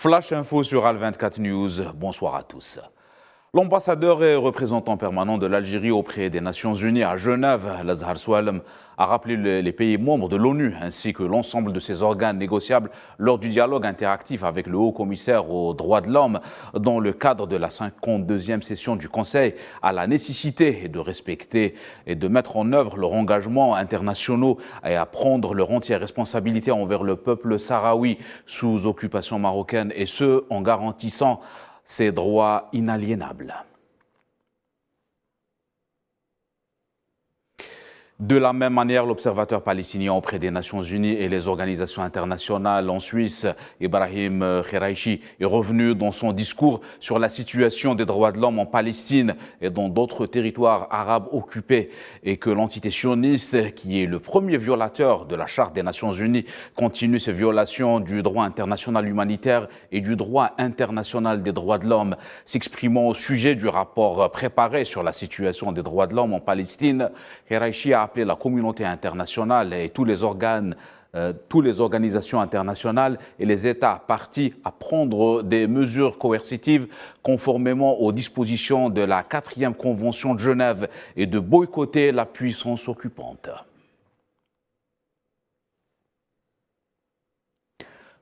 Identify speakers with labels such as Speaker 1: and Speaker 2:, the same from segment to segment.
Speaker 1: Flash Info sur Al24 News, bonsoir à tous. L'ambassadeur et représentant permanent de l'Algérie auprès des Nations Unies à Genève, Lazhar Soualem, a rappelé les pays membres de l'ONU ainsi que l'ensemble de ses organes négociables lors du dialogue interactif avec le haut-commissaire aux droits de l'homme dans le cadre de la 52e session du Conseil à la nécessité de respecter et de mettre en œuvre leurs engagements internationaux et à prendre leur entière responsabilité envers le peuple sahraoui sous occupation marocaine et ce en garantissant ses droits inaliénables. De la même manière, l'observateur palestinien auprès des Nations Unies et les organisations internationales en Suisse, Ibrahim Kheraïchi, est revenu dans son discours sur la situation des droits de l'homme en Palestine et dans d'autres territoires arabes occupés et que l'entité sioniste, qui est le premier violateur de la Charte des Nations Unies, continue ses violations du droit international humanitaire et du droit international des droits de l'homme. S'exprimant au sujet du rapport préparé sur la situation des droits de l'homme en Palestine, Kheraïchi a appelé la communauté internationale et tous les organisations internationales et les États partis à prendre des mesures coercitives conformément aux dispositions de la 4e Convention de Genève et de boycotter la puissance occupante.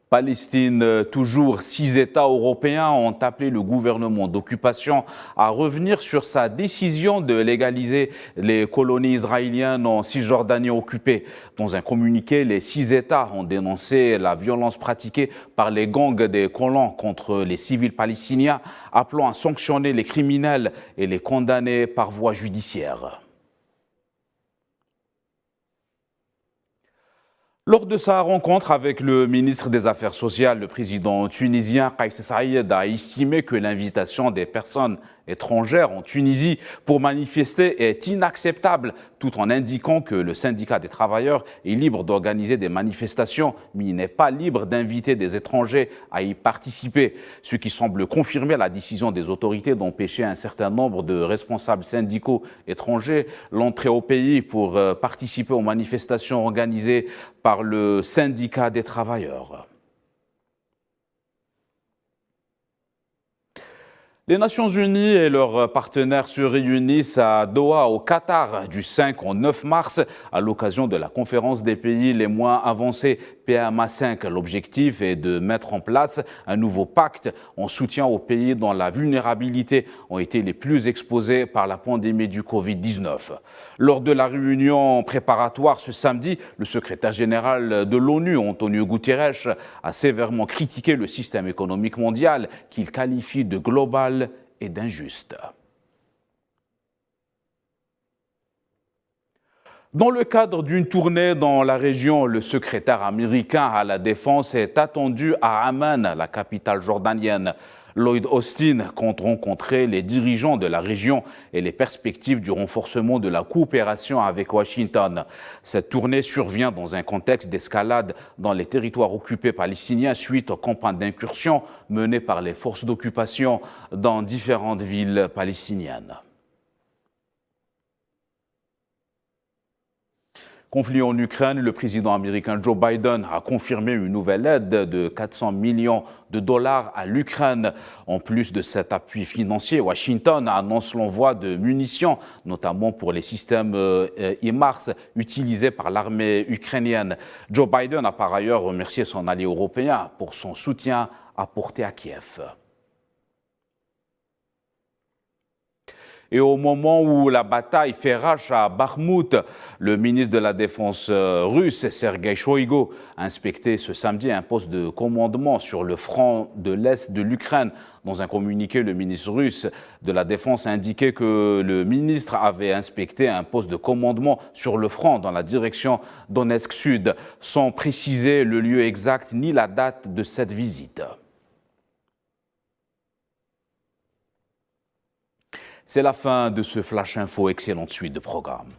Speaker 1: Palestine, toujours 6 États européens ont appelé le gouvernement d'occupation à revenir sur sa décision de légaliser les colonies israéliennes en Cisjordanie occupée. Dans un communiqué, les 6 États ont dénoncé la violence pratiquée par les gangs des colons contre les civils palestiniens, appelant à sanctionner les criminels et les condamner par voie judiciaire. Lors de sa rencontre avec le ministre des Affaires sociales, le président tunisien Kais Saied a estimé que l'invitation des personnes étrangères en Tunisie pour manifester est inacceptable, tout en indiquant que le syndicat des travailleurs est libre d'organiser des manifestations, mais il n'est pas libre d'inviter des étrangers à y participer, ce qui semble confirmer la décision des autorités d'empêcher un certain nombre de responsables syndicaux étrangers l'entrée au pays pour participer aux manifestations organisées par le syndicat des travailleurs. Les Nations Unies et leurs partenaires se réunissent à Doha, au Qatar, du 5 au 9 mars, à l'occasion de la conférence des pays les moins avancés PMA 5. L'objectif est de mettre en place un nouveau pacte en soutien aux pays dont la vulnérabilité ont été les plus exposés par la pandémie du Covid-19. Lors de la réunion préparatoire ce samedi, le secrétaire général de l'ONU, Antonio Guterres, a sévèrement critiqué le système économique mondial qu'il qualifie de global et d'injuste. Dans le cadre d'une tournée dans la région, le secrétaire américain à la Défense est attendu à Amman, la capitale jordanienne. Lloyd Austin compte rencontrer les dirigeants de la région et les perspectives du renforcement de la coopération avec Washington. Cette tournée survient dans un contexte d'escalade dans les territoires occupés palestiniens suite aux campagnes d'incursion menées par les forces d'occupation dans différentes villes palestiniennes. Conflit en Ukraine, le président américain Joe Biden a confirmé une nouvelle aide de 400 millions de dollars à l'Ukraine. En plus de cet appui financier, Washington annonce l'envoi de munitions, notamment pour les systèmes HIMARS utilisés par l'armée ukrainienne. Joe Biden a par ailleurs remercié son allié européen pour son soutien apporté à Kiev. Et au moment où la bataille fait rage à Bakhmout, le ministre de la Défense russe, Sergei Shoigu, a inspecté ce samedi un poste de commandement sur le front de l'Est de l'Ukraine. Dans un communiqué, le ministre russe de la Défense a indiqué que le ministre avait inspecté un poste de commandement sur le front dans la direction Donetsk-Sud, sans préciser le lieu exact ni la date de cette visite. C'est la fin de ce Flash Info. Excellente suite de programme.